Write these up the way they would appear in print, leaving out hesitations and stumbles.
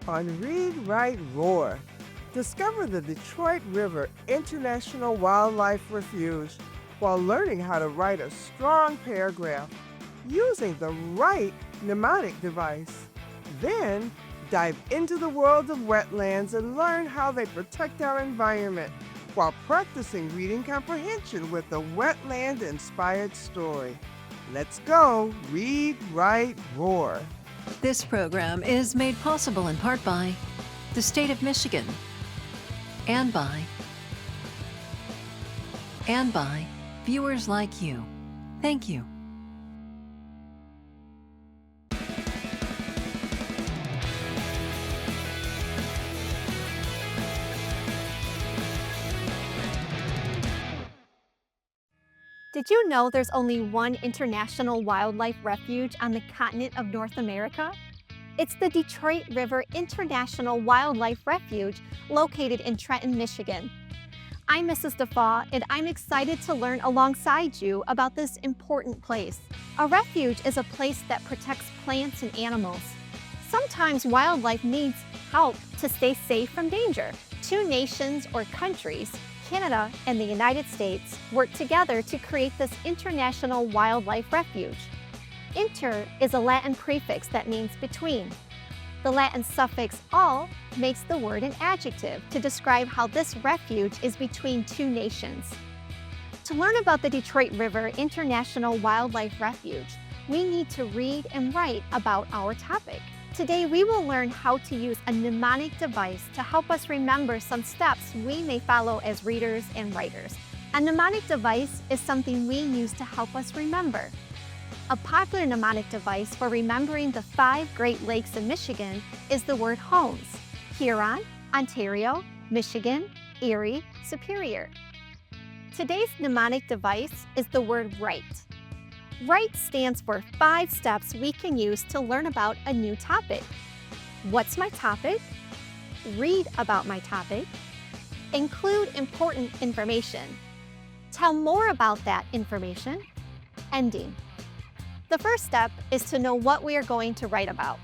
on Read, Write, Roar. Discover the Detroit River International Wildlife Refuge while learning how to write a strong paragraph using the right mnemonic device. Then, dive into the world of wetlands and learn how they protect our environment while practicing reading comprehension with a wetland-inspired story. Let's go! Read, Write, Roar. This program is made possible in part by the state of Michigan and by viewers like you. Thank you. Did you know there's only one international wildlife refuge on the continent of North America? It's the Detroit River International Wildlife Refuge located in Trenton, Michigan. I'm Mrs. DeFaw, and I'm excited to learn alongside you about this important place. A refuge is a place that protects plants and animals. Sometimes wildlife needs help to stay safe from danger. Two nations or countries, Canada and the United States, work together to create this international wildlife refuge. Inter is a Latin prefix that means between. The Latin suffix "al" makes the word an adjective to describe how this refuge is between two nations. To learn about the Detroit River International Wildlife Refuge, we need to read and write about our topic. Today, we will learn how to use a mnemonic device to help us remember some steps we may follow as readers and writers. A mnemonic device is something we use to help us remember. A popular mnemonic device for remembering the 5 Great Lakes in Michigan is the word HOMES: Huron, Ontario, Michigan, Erie, Superior. Today's mnemonic device is the word WRITE. WRITE stands for 5 steps we can use to learn about a new topic. What's my topic? Read about my topic. Include important information. Tell more about that information. Ending. The first step is to know what we are going to write about.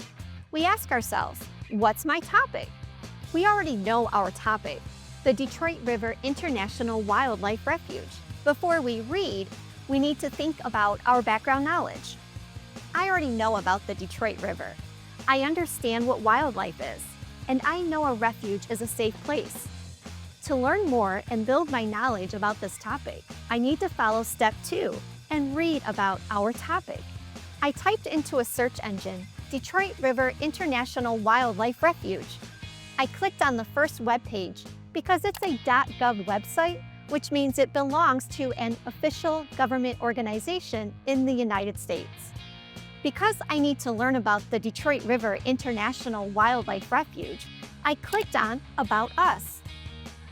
We ask ourselves, what's my topic? We already know our topic, the Detroit River International Wildlife Refuge. Before we read, we need to think about our background knowledge. I already know about the Detroit River. I understand what wildlife is, and I know a refuge is a safe place. To learn more and build my knowledge about this topic, I need to follow step 2 and read about our topic. I typed into a search engine, Detroit River International Wildlife Refuge. I clicked on the first web page because it's a .gov website, which means it belongs to an official government organization in the United States. Because I need to learn about the Detroit River International Wildlife Refuge, I clicked on About Us.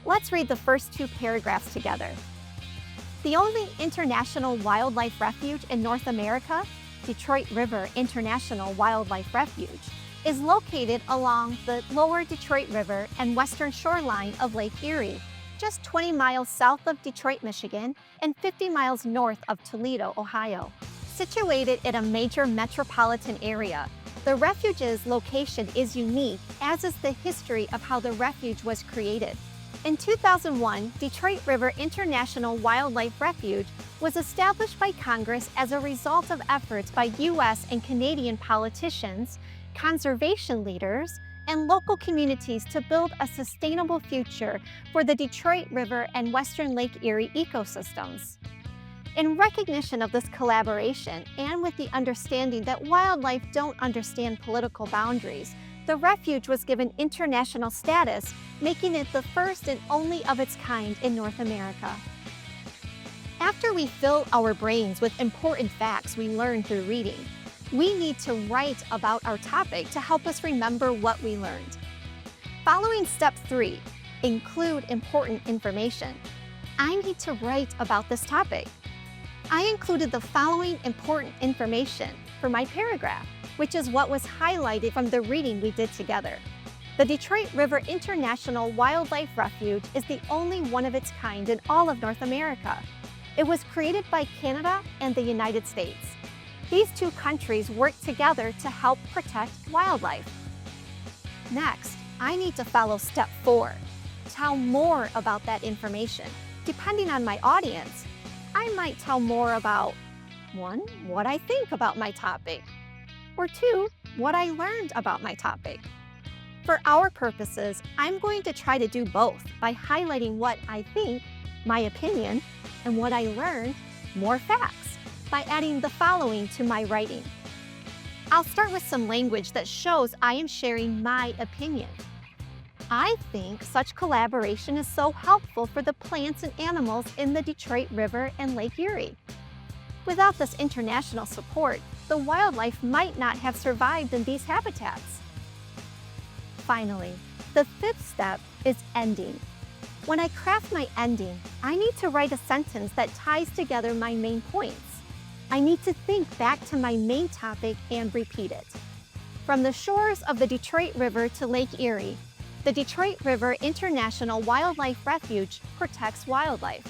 Let's read the first 2 paragraphs together. The only international wildlife refuge in North America, Detroit River International Wildlife Refuge, is located along the lower Detroit River and western shoreline of Lake Erie, just 20 miles south of Detroit, Michigan, and 50 miles north of Toledo, Ohio. Situated in a major metropolitan area, the refuge's location is unique, as is the history of how the refuge was created. In 2001, Detroit River International Wildlife Refuge was established by Congress as a result of efforts by U.S. and Canadian politicians, conservation leaders, and local communities to build a sustainable future for the Detroit River and Western Lake Erie ecosystems. In recognition of this collaboration, and with the understanding that wildlife don't understand political boundaries, the refuge was given international status, making it the first and only of its kind in North America. After we fill our brains with important facts we learned through reading, we need to write about our topic to help us remember what we learned. Following step 3, include important information, I need to write about this topic. I included the following important information for my paragraph, which is what was highlighted from the reading we did together. The Detroit River International Wildlife Refuge is the only one of its kind in all of North America. It was created by Canada and the United States. These 2 countries work together to help protect wildlife. Next, I need to follow step 4. Tell more about that information. Depending on my audience, I might tell more about 1. What I think about my topic, or 2. What I learned about my topic. For our purposes, I'm going to try to do both by highlighting what I think, my opinion, and what I learned, more facts, by adding the following to my writing. I'll start with some language that shows I am sharing my opinion. I think such collaboration is so helpful for the plants and animals in the Detroit River and Lake Erie. Without this international support, the wildlife might not have survived in these habitats. Finally, the 5th step is ending. When I craft my ending, I need to write a sentence that ties together my main points. I need to think back to my main topic and repeat it. From the shores of the Detroit River to Lake Erie, the Detroit River International Wildlife Refuge protects wildlife.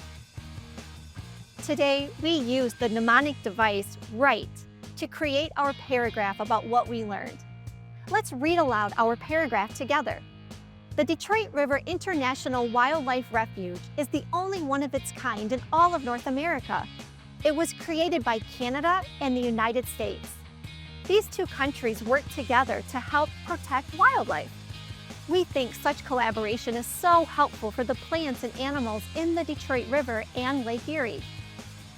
Today, we use the mnemonic device WRITE to create our paragraph about what we learned. Let's read aloud our paragraph together. The Detroit River International Wildlife Refuge is the only one of its kind in all of North America. It was created by Canada and the United States. These two countries work together to help protect wildlife. We think such collaboration is so helpful for the plants and animals in the Detroit River and Lake Erie.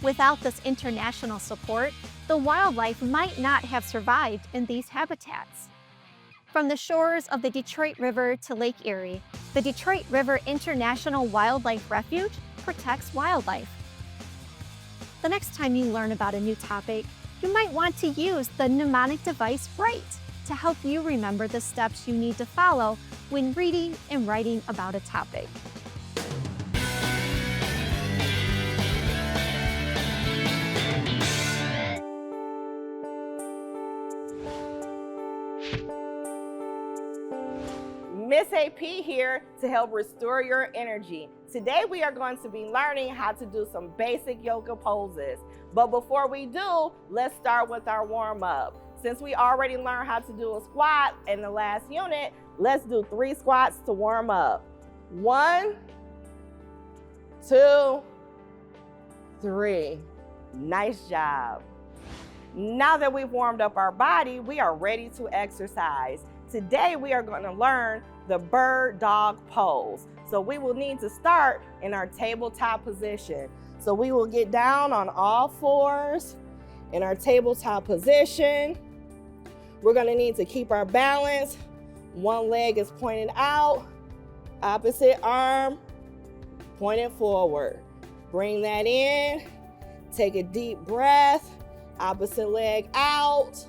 Without this international support, the wildlife might not have survived in these habitats. From the shores of the Detroit River to Lake Erie, the Detroit River International Wildlife Refuge protects wildlife. The next time you learn about a new topic, you might want to use the mnemonic device WRITE to help you remember the steps you need to follow when reading and writing about a topic. Miss AP here to help restore your energy. Today we are going to be learning how to do some basic yoga poses. But before we do, let's start with our warm-up. Since we already learned how to do a squat in the last unit, let's do 3 squats to warm up. 1, 2, 3. Nice job. Now that we've warmed up our body, we are ready to exercise. Today we are going to learn the bird dog pose. So we will need to start in our tabletop position. So we will get down on all 4s in our tabletop position. We're going to need to keep our balance. One leg is pointed out, opposite arm pointed forward. Bring that in, take a deep breath, opposite leg out,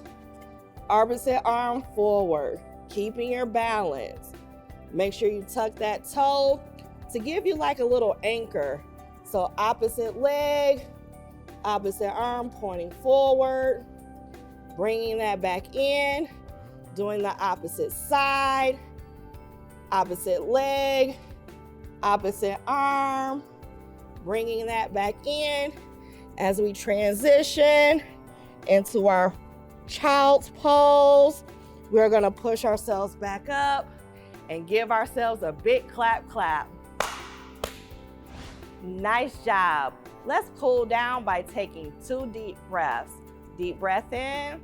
opposite arm forward, keeping your balance. Make sure you tuck that toe to give you like a little anchor. So opposite leg, opposite arm pointing forward, bringing that back in, doing the opposite side, opposite leg, opposite arm, bringing that back in as we transition into our child's pose. We're gonna push ourselves back up and give ourselves a big clap, clap. Nice job. Let's cool down by taking 2 deep breaths. Deep breath in,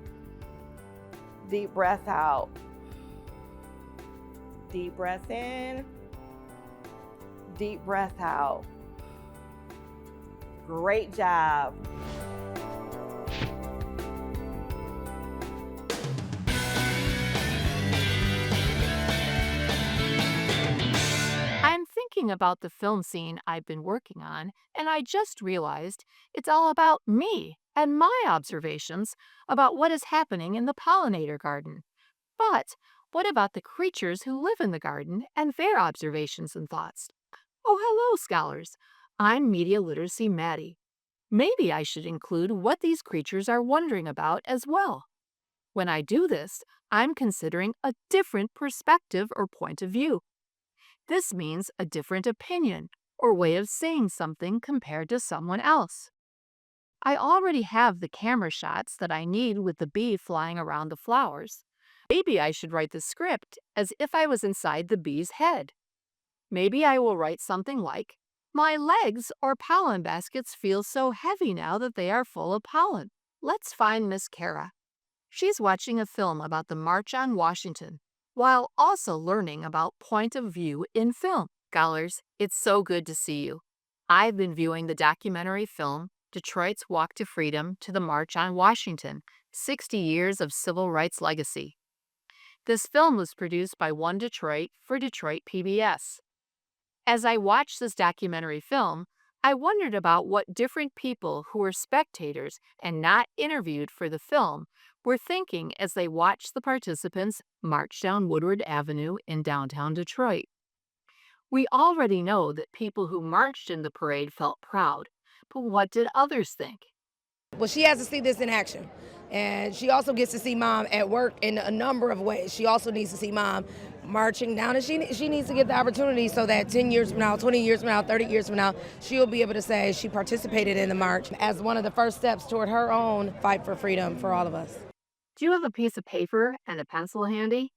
deep breath out. Deep breath in, deep breath out. Great job. I'm thinking about the film scene I've been working on, and I just realized it's all about me and my observations about what is happening in the pollinator garden. But what about the creatures who live in the garden and their observations and thoughts? Oh, hello, scholars. I'm Media Literacy Maddie. Maybe I should include what these creatures are wondering about as well. When I do this, I'm considering a different perspective or point of view. This means a different opinion or way of saying something compared to someone else. I already have the camera shots that I need with the bee flying around the flowers, Maybe I should write the script as if I was inside the bee's head. Maybe I will write something like, "My legs or pollen baskets feel so heavy now that they are full of pollen." Let's find Miss Kara. She's watching a film about the March on Washington, while also learning about point of view in film. Scholars, it's so good to see you. I've been viewing the documentary film Detroit's Walk to Freedom to the March on Washington, 60 Years of Civil Rights Legacy. This film was produced by One Detroit for Detroit PBS. As I watched this documentary film, I wondered about what different people who were spectators and not interviewed for the film were thinking as they watched the participants march down Woodward Avenue in downtown Detroit. We already know that people who marched in the parade felt proud, but what did others think? Well, she has to see this in action. And she also gets to see mom at work in a number of ways. She also needs to see mom marching down, and she needs to get the opportunity so that 10 years from now, 20 years from now, 30 years from now, she'll be able to say she participated in the march as one of the first steps toward her own fight for freedom for all of us. Do you have a piece of paper and a pencil handy?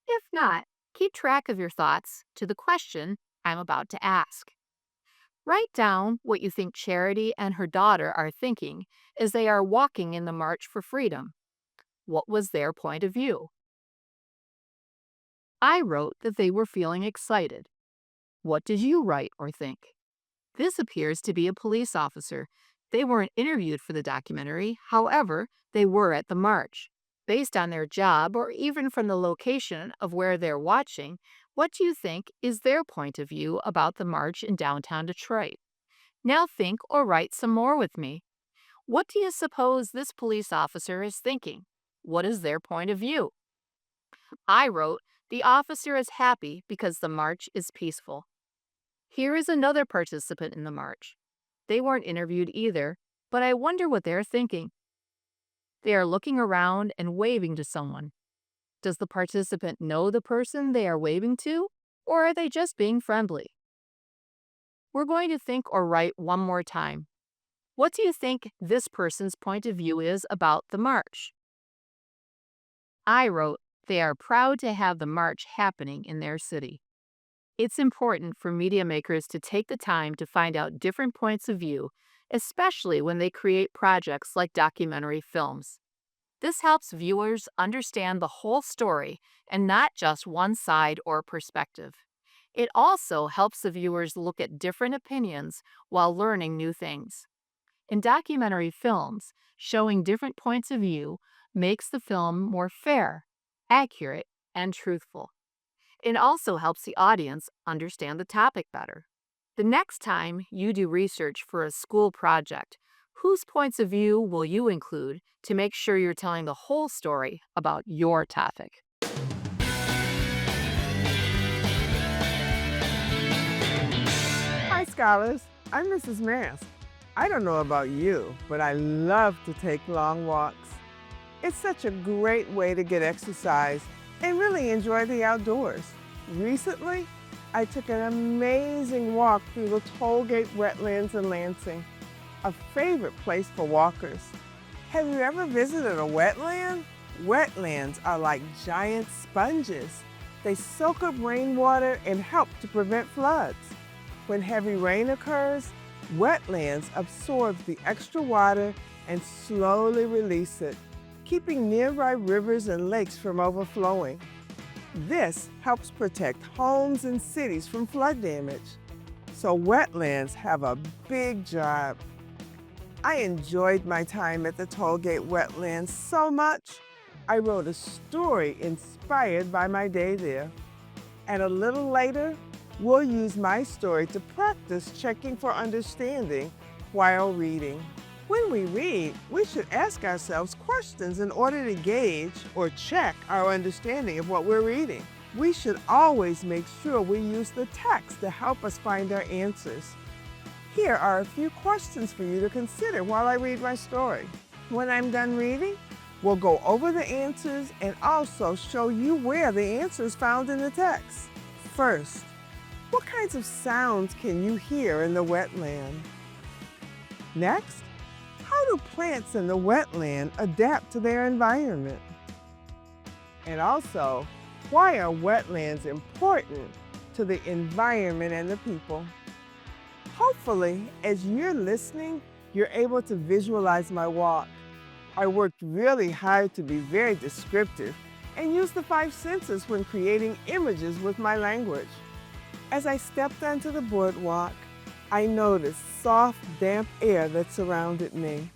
If not, keep track of your thoughts to the question I'm about to ask. Write down what you think Charity and her daughter are thinking as they are walking in the March for Freedom. What was their point of view? I wrote that they were feeling excited. What did you write or think? This appears to be a police officer. They weren't interviewed for the documentary, however, they were at the march. Based on their job or even from the location of where they're watching, what do you think is their point of view about the march in downtown Detroit? Now think or write some more with me. What do you suppose this police officer is thinking? What is their point of view? I wrote, the officer is happy because the march is peaceful. Here is another participant in the march. They weren't interviewed either, but I wonder what they're thinking. They are looking around and waving to someone. Does the participant know the person they are waving to, or are they just being friendly? We're going to think or write one more time. What do you think this person's point of view is about the march? I wrote, they are proud to have the march happening in their city. It's important for media makers to take the time to find out different points of view, especially when they create projects like documentary films. This helps viewers understand the whole story and not just one side or perspective. It also helps the viewers look at different opinions while learning new things. In documentary films, showing different points of view makes the film more fair, accurate, and truthful. It also helps the audience understand the topic better. The next time you do research for a school project, whose points of view will you include to make sure you're telling the whole story about your topic? Hi, scholars. I'm Mrs. Mask. I don't know about you, but I love to take long walks. It's such a great way to get exercise and really enjoy the outdoors. Recently, I took an amazing walk through the Tollgate Wetlands in Lansing, a favorite place for walkers. Have you ever visited a wetland? Wetlands are like giant sponges. They soak up rainwater and help to prevent floods. When heavy rain occurs, wetlands absorb the extra water and slowly release it, keeping nearby rivers and lakes from overflowing. This helps protect homes and cities from flood damage. So wetlands have a big job. I enjoyed my time at the Tollgate Wetlands so much, I wrote a story inspired by my day there. And a little later, we'll use my story to practice checking for understanding while reading. When we read, we should ask ourselves questions in order to gauge or check our understanding of what we're reading. We should always make sure we use the text to help us find our answers. Here are a few questions for you to consider while I read my story. When I'm done reading, we'll go over the answers and also show you where the answer is found in the text. First, what kinds of sounds can you hear in the wetland? Next, how do plants in the wetland adapt to their environment? And also, why are wetlands important to the environment and the people? Hopefully, as you're listening, you're able to visualize my walk. I worked really hard to be very descriptive and use the 5 senses when creating images with my language. As I stepped onto the boardwalk, I noticed soft, damp air that surrounded me.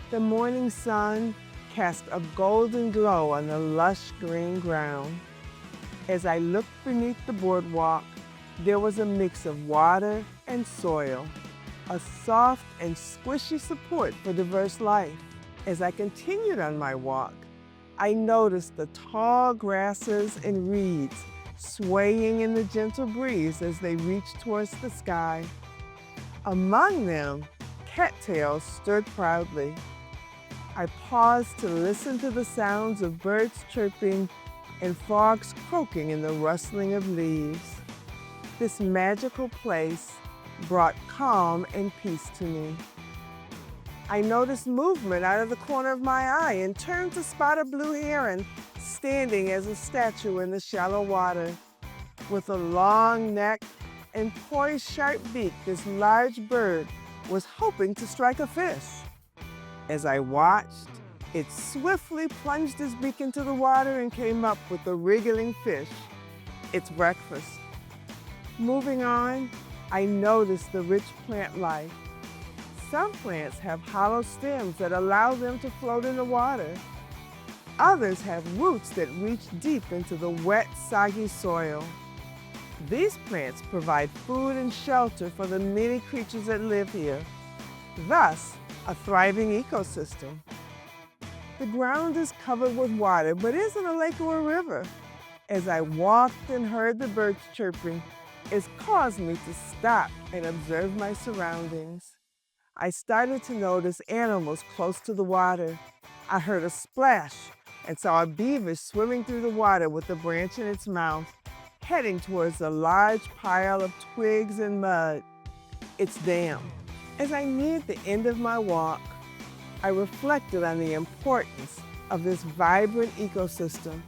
The morning sun cast a golden glow on the lush green ground. As I looked beneath the boardwalk, there was a mix of water and soil, a soft and squishy support for diverse life. As I continued on my walk, I noticed the tall grasses and reeds swaying in the gentle breeze as they reached towards the sky. Among them, cattails stood proudly. I paused to listen to the sounds of birds chirping and frogs croaking in the rustling of leaves. This magical place brought calm and peace to me. I noticed movement out of the corner of my eye and turned to spot a blue heron standing as a statue in the shallow water. With a long neck and poised sharp beak, this large bird was hoping to strike a fish. As I watched, it swiftly plunged its beak into the water and came up with a wriggling fish, its breakfast. Moving on, I noticed the rich plant life. Some plants have hollow stems that allow them to float in the water. Others have roots that reach deep into the wet, soggy soil. These plants provide food and shelter for the many creatures that live here, thus a thriving ecosystem. The ground is covered with water, but isn't a lake or a river. As I walked and heard the birds chirping, it's caused me to stop and observe my surroundings. I started to notice animals close to the water. I heard a splash and saw a beaver swimming through the water with a branch in its mouth, heading towards a large pile of twigs and mud. It's damp. As I neared the end of my walk, I reflected on the importance of this vibrant ecosystem.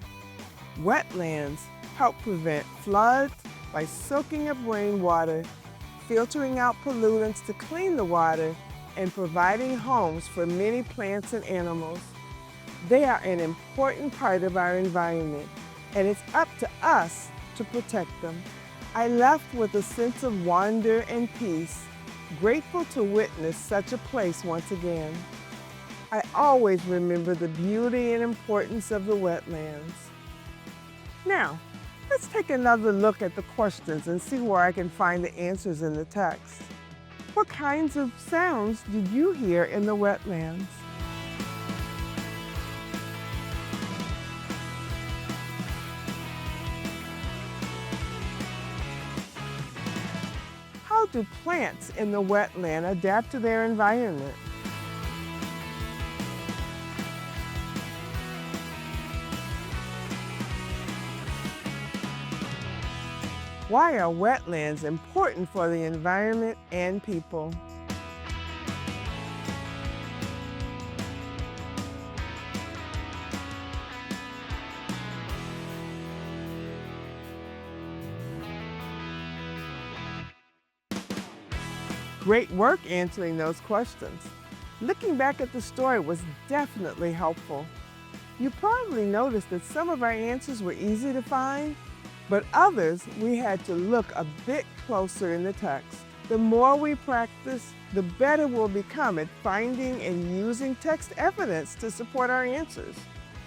Wetlands help prevent floods by soaking up rainwater, filtering out pollutants to clean the water, and providing homes for many plants and animals. They are an important part of our environment, and it's up to us to protect them. I left with a sense of wonder and peace, grateful to witness such a place once again. I always remember the beauty and importance of the wetlands. Now, let's take another look at the questions and see where I can find the answers in the text. What kinds of sounds did you hear in the wetlands? How do plants in the wetland adapt to their environment? Why are wetlands important for the environment and people? Great work answering those questions. Looking back at the story was definitely helpful. You probably noticed that some of our answers were easy to find, but others we had to look a bit closer in the text. The more we practice, the better we'll become at finding and using text evidence to support our answers.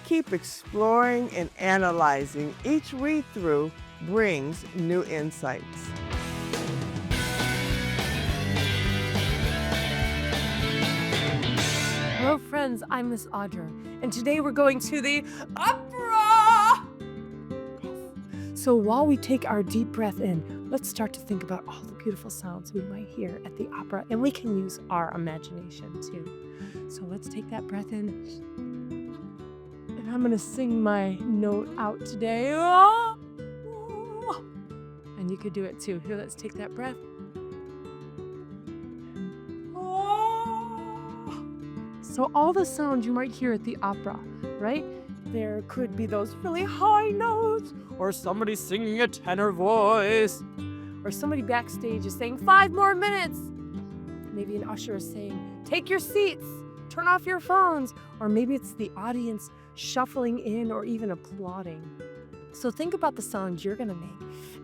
Keep exploring and analyzing. Each read-through brings new insights. Hello friends, I'm Miss Audra, and today we're going to the opera! So while we take our deep breath in, let's start to think about all the beautiful sounds we might hear at the opera, and we can use our imagination too. So let's take that breath in, and I'm gonna sing my note out today. And you could do it too. Here, let's take that breath. So all the sounds you might hear at the opera, right? there could be those really high notes, or somebody singing a tenor voice, or somebody backstage is saying 5 more minutes. Maybe an usher is saying, take your seats, turn off your phones, or maybe it's the audience shuffling in or even applauding. So think about the sounds you're gonna make.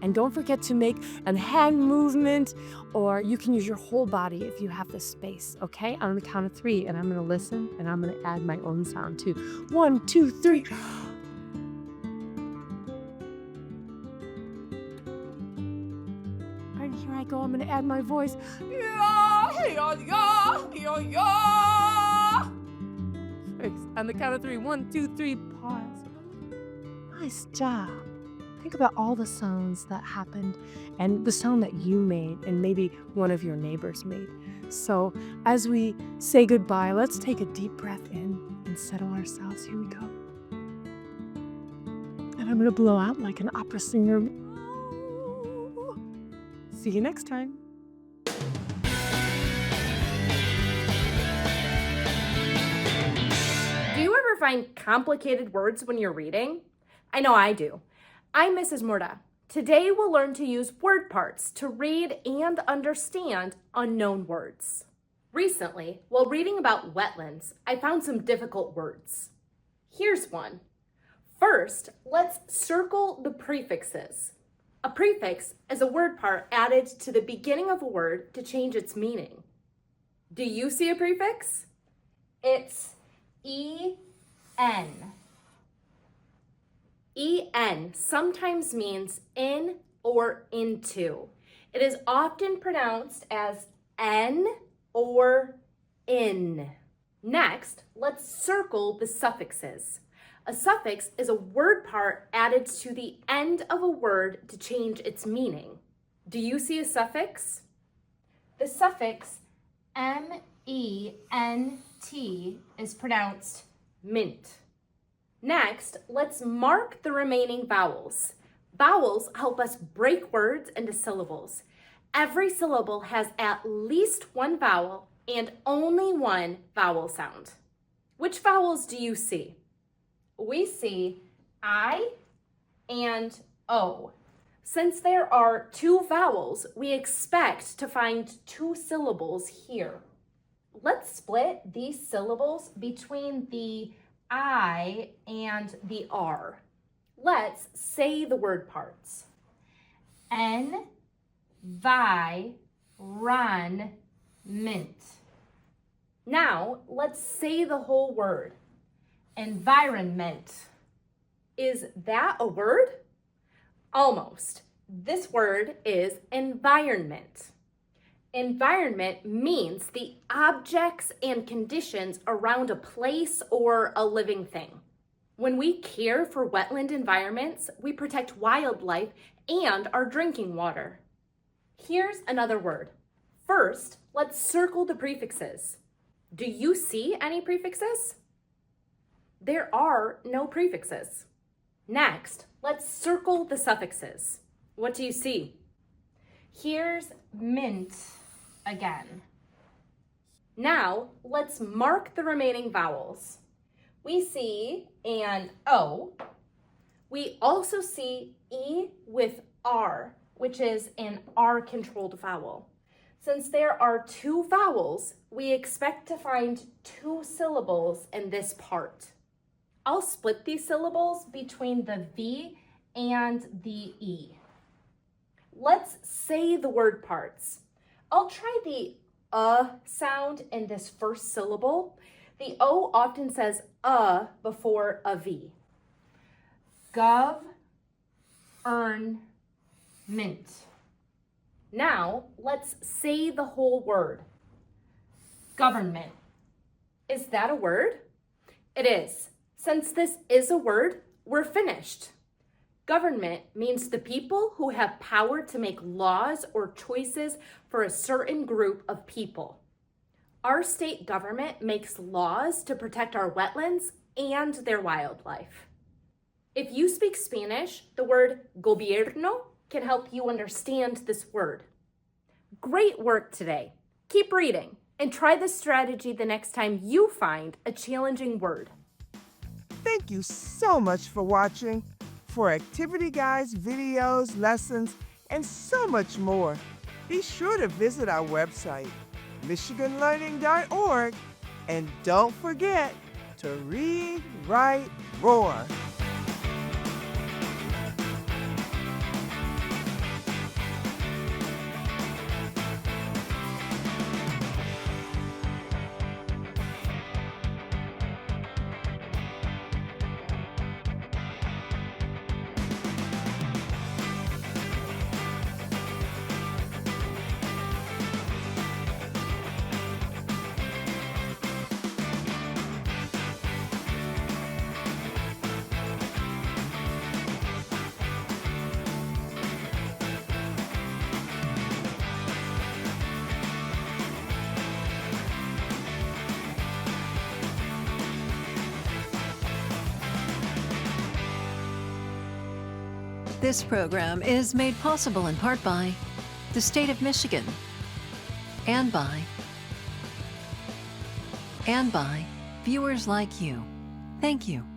And don't forget to make a hand movement, or you can use your whole body if you have the space, okay? On the count of 3, and I'm gonna listen, and I'm gonna add my own sound too. 1, 2, 3. And here I go, I'm gonna add my voice. Yeah, yeah, yeah, yeah, yeah. On the count of 3, 1, 2, 3, pause. Nice job. Think about all the sounds that happened and the sound that you made and maybe one of your neighbors made. So as we say goodbye, let's take a deep breath in and settle ourselves. Here we go. And I'm going to blow out like an opera singer. See you next time. Do you ever find complicated words when you're reading? I know I do. I'm Mrs. Murda. Today we'll learn to use word parts to read and understand unknown words. Recently, while reading about wetlands, I found some difficult words. Here's one. First, let's circle the prefixes. A prefix is a word part added to the beginning of a word to change its meaning. Do you see a prefix? It's EN. EN sometimes means in or into. It is often pronounced as N or in. Next, let's circle the suffixes. A suffix is a word part added to the end of a word to change its meaning. Do you see a suffix? The suffix MENT is pronounced mint. Next, let's mark the remaining vowels. Vowels help us break words into syllables. Every syllable has at least one vowel and only one vowel sound. Which vowels do you see? We see I and O. Since there are 2 vowels, we expect to find 2 syllables here. Let's split these syllables between the I and the R. Let's say the word parts. Environment. Now, let's say the whole word. Environment. Is that a word? Almost. This word is environment. Environment means the objects and conditions around a place or a living thing. When we care for wetland environments, we protect wildlife and our drinking water. Here's another word. First, let's circle the prefixes. Do you see any prefixes? There are no prefixes. Next, let's circle the suffixes. What do you see? Here's mint again. Now, let's mark the remaining vowels. We see an O. We also see E with R, which is an R-controlled vowel. Since there are 2 vowels, we expect to find 2 syllables in this part. I'll split these syllables between the V and the E. Let's say the word parts. I'll try the sound in this first syllable. The O often says before a V. Government. Now, let's say the whole word. Government. Is that a word? It is. Since this is a word, we're finished. Government means the people who have power to make laws or choices for a certain group of people. Our state government makes laws to protect our wetlands and their wildlife. If you speak Spanish, the word gobierno can help you understand this word. Great work today. Keep reading and try this strategy the next time you find a challenging word. Thank you so much for watching. For activity guides, videos, lessons, and so much more, be sure to visit our website, michiganlearning.org, and don't forget to read, write, roar. This program is made possible in part by the state of Michigan and by viewers like you. Thank you.